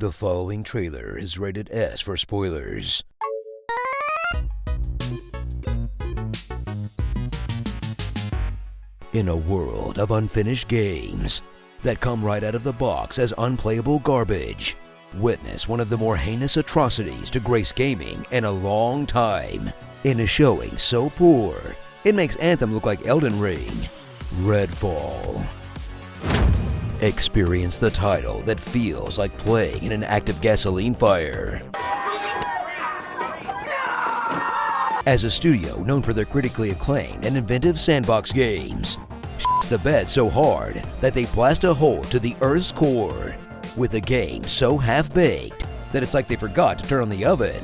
The following trailer is rated S for spoilers. In a world of unfinished games that come right out of the box as unplayable garbage, witness one of the more heinous atrocities to grace gaming in a long time. In a showing so poor, it makes Anthem look like Elden Ring. Redfall. Experience the title that feels like playing in an active gasoline fire. As a studio known for their critically acclaimed and inventive sandbox games, shits the bed so hard that they blast a hole to the Earth's core, with a game so half-baked that it's like they forgot to turn on the oven.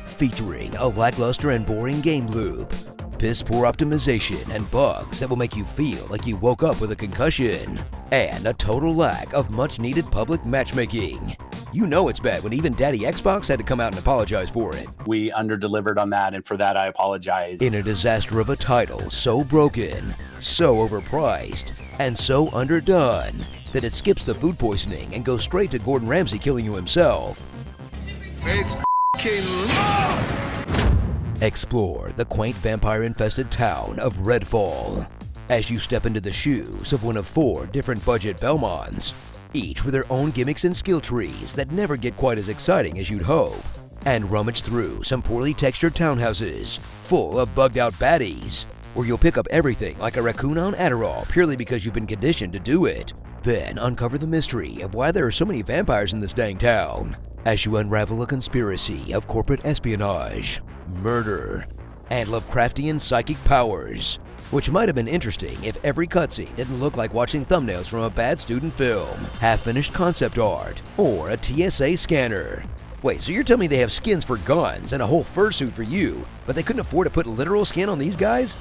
Featuring a lackluster and boring game loop, piss-poor optimization and bugs that will make you feel like you woke up with a concussion, and a total lack of much-needed public matchmaking. You know it's bad when even Daddy Xbox had to come out and apologize for it. We under-delivered on that, and for that I apologize. In a disaster of a title so broken, so overpriced, and so underdone that it skips the food poisoning and goes straight to Gordon Ramsay killing you himself. It's f***ing love! Explore the quaint vampire-infested town of Redfall as you step into the shoes of one of 4 different budget Belmonts, each with their own gimmicks and skill trees that never get quite as exciting as you'd hope, and rummage through some poorly textured townhouses full of bugged-out baddies, where you'll pick up everything like a raccoon on Adderall purely because you've been conditioned to do it. Then uncover the mystery of why there are so many vampires in this dang town, as you unravel a conspiracy of corporate espionage, murder, and Lovecraftian psychic powers, which might have been interesting if every cutscene didn't look like watching thumbnails from a bad student film, half-finished concept art, or a TSA scanner. Wait, so you're telling me they have skins for guns and a whole fursuit for you, but they couldn't afford to put literal skin on these guys?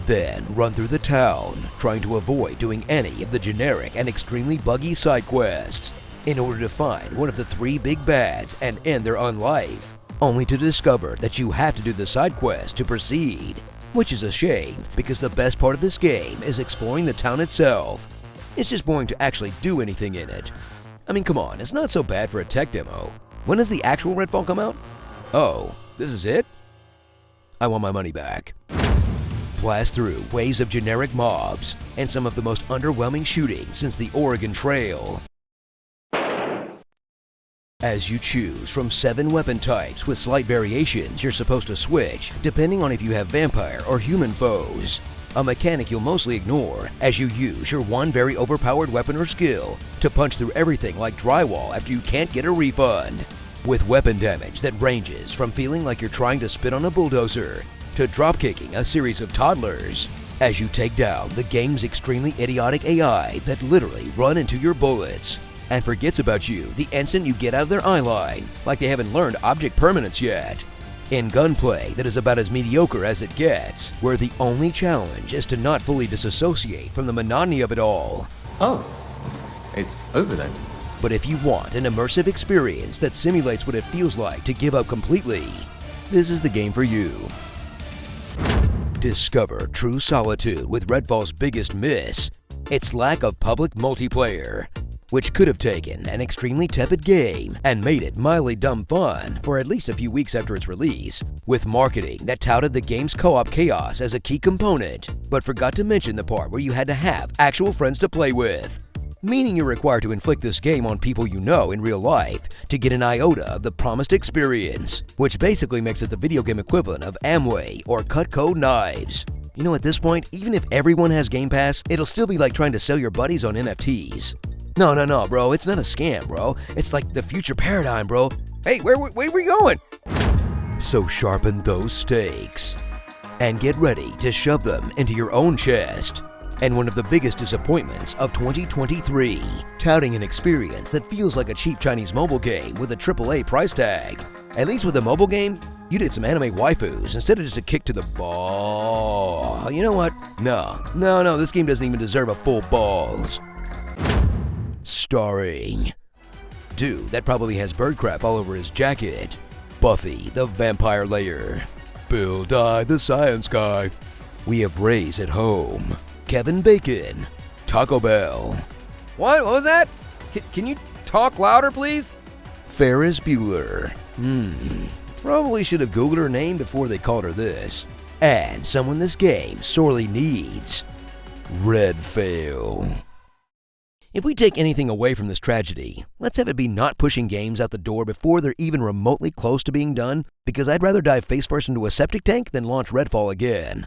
Then run through the town, trying to avoid doing any of the generic and extremely buggy side quests, in order to find one of the 3 big bads and end their unlife, only to discover that you have to do the side quest to proceed, which is a shame because the best part of this game is exploring the town itself. It's just boring to actually do anything in it. I mean, come on, it's not so bad for a tech demo. When does the actual Redfall come out? Oh, this is it? I want my money back. Blast through waves of generic mobs and some of the most underwhelming shooting since the Oregon Trail, as you choose from 7 weapon types with slight variations you're supposed to switch depending on if you have vampire or human foes. A mechanic you'll mostly ignore as you use your one very overpowered weapon or skill to punch through everything like drywall after you can't get a refund. With weapon damage that ranges from feeling like you're trying to spit on a bulldozer to dropkicking a series of toddlers as you take down the game's extremely idiotic AI that literally run into your bullets and forgets about you the instant you get out of their eye line, like they haven't learned object permanence yet. In gunplay that is about as mediocre as it gets, where the only challenge is to not fully disassociate from the monotony of it all. Oh, it's over then. But if you want an immersive experience that simulates what it feels like to give up completely, this is the game for you. Discover true solitude with Redfall's biggest miss, its lack of public multiplayer, which could have taken an extremely tepid game and made it mildly dumb fun for at least a few weeks after its release, with marketing that touted the game's co-op chaos as a key component, but forgot to mention the part where you had to have actual friends to play with, meaning you're required to inflict this game on people you know in real life to get an iota of the promised experience, which basically makes it the video game equivalent of Amway or Cutco knives. You know, at this point, even if everyone has Game Pass, it'll still be like trying to sell your buddies on NFTs. No, bro, it's not a scam, bro. It's like the future paradigm, bro. Hey, where we going? So sharpen those stakes and get ready to shove them into your own chest. And one of the biggest disappointments of 2023, touting an experience that feels like a cheap Chinese mobile game with a AAA price tag. At least with a mobile game, you did some anime waifus instead of just a kick to the ball. You know what? No, this game doesn't even deserve a full balls. Starring dude that probably has bird crap all over his jacket, Buffy the Vampire Layer, Bill Nye the Science Guy. We have Ray's at home, Kevin Bacon, Taco Bell. What was that? Can you talk louder, please? Ferris Bueller. Probably should have Googled her name before they called her this. And someone this game sorely needs. Redfall. If we take anything away from this tragedy, let's have it be not pushing games out the door before they're even remotely close to being done, because I'd rather dive face first into a septic tank than launch Redfall again.